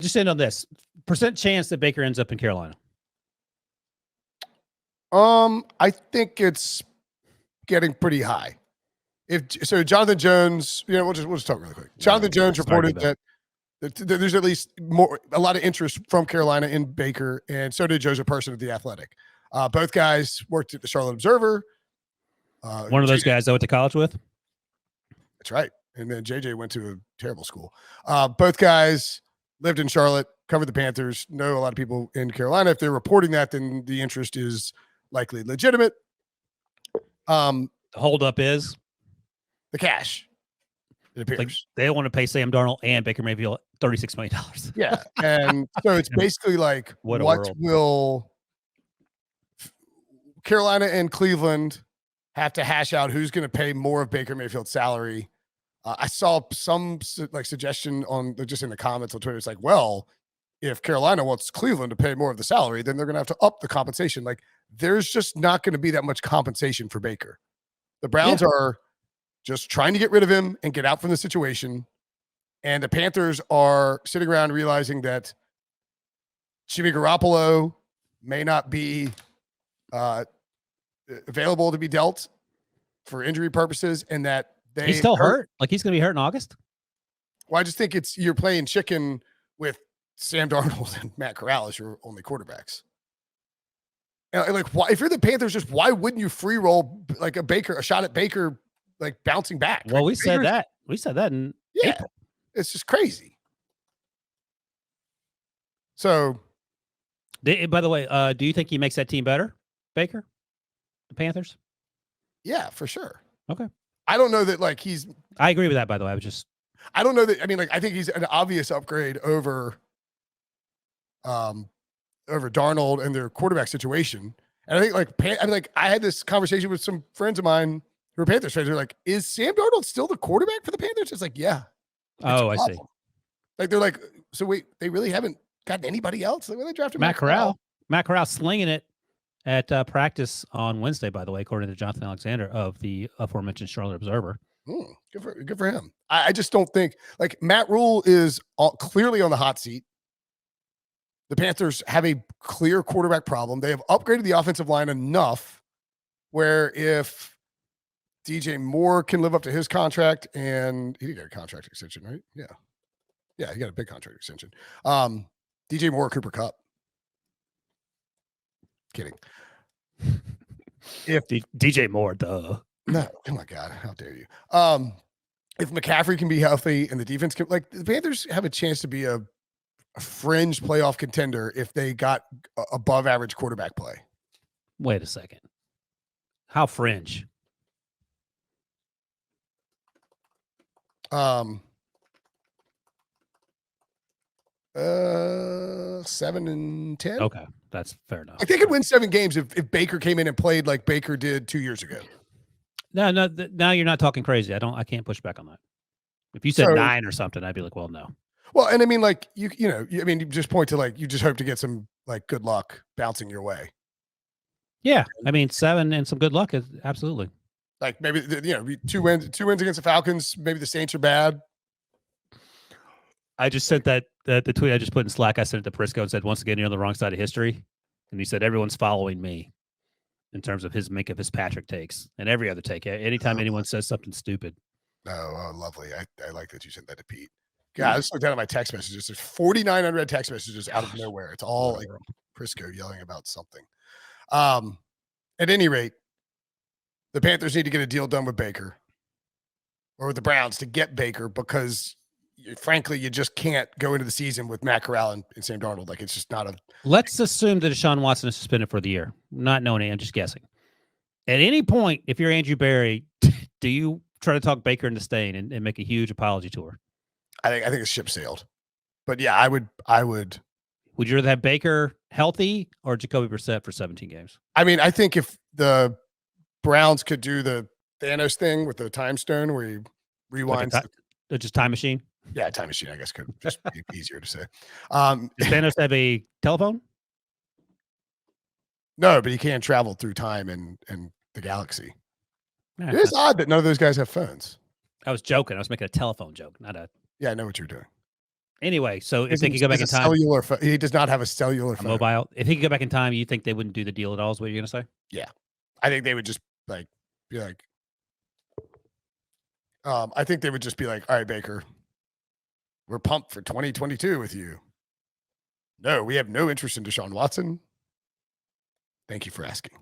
Just end on this percent chance that Baker ends up in Carolina. I think it's getting pretty high. So Jonathan Jones, we'll just talk really quick. Jonathan Jones reported that there's at least a lot of interest from Carolina in Baker, and so did Joseph Person of The Athletic. Both guys worked at the Charlotte Observer. One of those guys I went to college with. That's right. And then JJ went to a terrible school. Both guys lived in Charlotte, covered the Panthers, know a lot of people in Carolina. If they're reporting that, then the interest is likely legitimate. The holdup is the cash. It appears like they want to pay Sam Darnold and Baker Mayfield $36 million. Yeah, and so it's basically like, what will Carolina and Cleveland have to hash out? Who's going to pay more of Baker Mayfield's salary? I saw some suggestion on just in the comments on Twitter. It's like, well, if Carolina wants Cleveland to pay more of the salary, then they're going to have to up the compensation. Like, there's just not going to be that much compensation for Baker. The Browns are just trying to get rid of him and get out from the situation. And the Panthers are sitting around realizing that Jimmy Garoppolo may not be available to be dealt for injury purposes, and that he's still hurt. Like, he's going to be hurt in August. Well, I just think you're playing chicken with Sam Darnold and Matt Corral as your only quarterbacks. And like, why, if you're the Panthers, why wouldn't you free roll like a shot at Baker, like bouncing back? Well, like, said that. We said that in April. It's just crazy. So, by the way, do you think he makes that team better, Baker? The Panthers? Yeah, for sure. Okay. I don't know that I agree with that, by the way. I don't know that. I mean, I think he's an obvious upgrade over Darnold and their quarterback situation. And I think I had this conversation with some friends of mine who are Panthers fans. They're like, is Sam Darnold still the quarterback for the Panthers? It's like, yeah. Oh, I see. Like, they're like, so wait, they really haven't gotten anybody else? Like, when they drafted Matt Corral. Matt Corral slinging it at practice on Wednesday, by the way, according to Jonathan Alexander of the aforementioned Charlotte Observer. Good for him. I just don't think, like, Matt Rule is clearly on the hot seat. The Panthers have a clear quarterback problem. They have upgraded the offensive line enough where if DJ Moore can live up to his contract, and he got a contract extension, right? Yeah, he got a big contract extension. DJ Moore, Cooper Kupp. Kidding. If DJ Moore, duh. No, oh my God, how dare you? If McCaffrey can be healthy and the defense can, like, the Panthers have a chance to be a fringe playoff contender if they got above average quarterback play. Wait a second. How fringe? 7-10. Okay, that's fair enough. Like, they could win 7 games if Baker came in and played like Baker did 2 years ago. No, now you're not talking crazy. I can't push back on that. If you said 9 or something, I'd be like, well, no. Well, and I mean, like, you just point to, like, you just hope to get some, like, good luck bouncing your way. Yeah, I mean, 7 and some good luck is absolutely. Like, maybe 2 wins against the Falcons. Maybe the Saints are bad. I just sent the tweet I just put in Slack. I sent it to Prisco and said, once again, you're on the wrong side of history. And he said, everyone's following me in terms of his Minka Fitzpatrick takes and every other take. Anytime anyone says something stupid. Oh, lovely. I like that you sent that to Pete. Yeah, I just looked down at my text messages. There's 49 unread text messages out of nowhere. It's all like Prisco yelling about something. At any rate, the Panthers need to get a deal done with Baker or with the Browns to get Baker, because frankly, you just can't go into the season with Matt Corral and Sam Darnold. Like, it's just not a. Let's assume that Deshaun Watson is suspended for the year. Not knowing, I'm just guessing. At any point, if you're Andrew Berry, do you try to talk Baker into staying and make a huge apology tour? I think the ship sailed. But yeah, I would. Would you rather have Baker healthy or Jacoby Brissett for 17 games? I mean, I think if the Browns could do the Thanos thing with the time stone where he rewinds. Like just time machine? Yeah, time machine, I guess, could just be easier to say. Does Thanos have a telephone? No, but he can travel through time and the galaxy. Yeah, it is odd that none of those guys have phones. I was joking. I was making a telephone joke, not a. Yeah, I know what you're doing. Anyway, so if they could go back in time, cellular he does not have a cellular a phone. mobile. If he could go back in time, you think they wouldn't do the deal at all? Is what you're gonna say? I think they would just be like, I think they would just be like, all right, Baker, we're pumped for 2022 with you. No, we have no interest in Deshaun Watson. Thank you for asking.